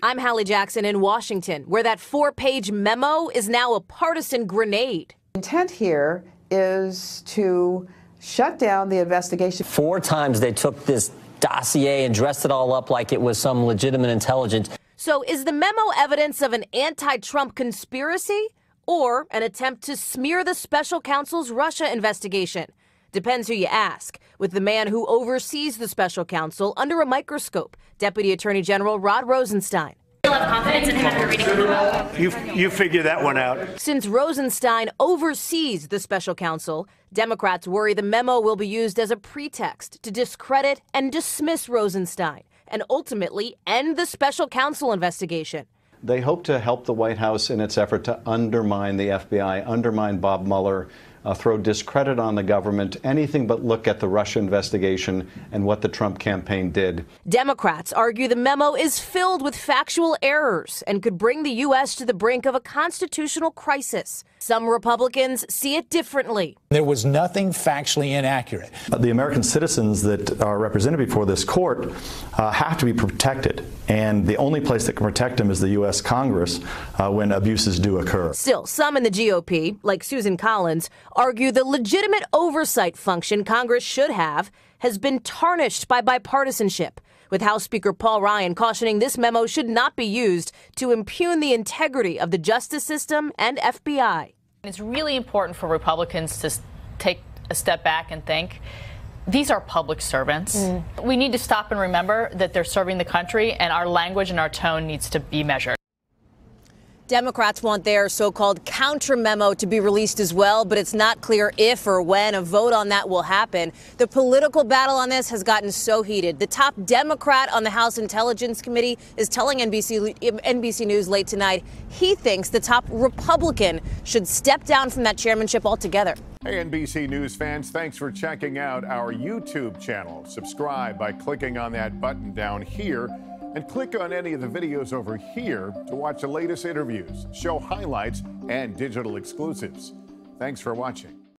I'm Hallie Jackson in Washington, where that 4-page memo is now a partisan grenade. Intent here is to shut down the investigation. 4 times they took this dossier and dressed it all up like it was some legitimate intelligence. So is the memo evidence of an anti-Trump conspiracy or an attempt to smear the special counsel's Russia investigation? Depends who you ask, with the man who oversees the special counsel under a microscope, Deputy Attorney General Rod Rosenstein. You'll have confidence in after reading the memo. You figure that one out. Since Rosenstein oversees the special counsel, Democrats worry the memo will be used as a pretext to discredit and dismiss Rosenstein and ultimately end the special counsel investigation. They hope to help the White House in its effort to undermine the FBI, undermine Bob Mueller, throw discredit on the government, anything but look at the Russia investigation and what the Trump campaign did. Democrats argue the memo is filled with factual errors and could bring the U.S. to the brink of a constitutional crisis. Some Republicans see it differently. There was nothing factually inaccurate. The American citizens that are represented before this court have to be protected, and the only place that can protect them is the U.S. Congress when abuses do occur. Still, some in the GOP, like Susan Collins, argue the legitimate oversight function Congress should have has been tarnished by bipartisanship, with House Speaker Paul Ryan cautioning this memo should not be used to impugn the integrity of the justice system and FBI. It's really important for Republicans to take a step back and think, these are public servants. We need to stop and remember that they're serving the country, and our language and our tone needs to be measured. Democrats want their so-called counter memo to be released as well, but it's not clear if or when a vote on that will happen. The political battle on this has gotten so heated. The top Democrat on the House Intelligence Committee is telling NBC News late tonight he thinks the top Republican should step down from that chairmanship altogether. Hey, NBC News fans, thanks for checking out our YouTube channel. Subscribe by clicking on that button down here, and click on any of the videos over here to watch the latest interviews, show highlights, and digital exclusives. Thanks for watching.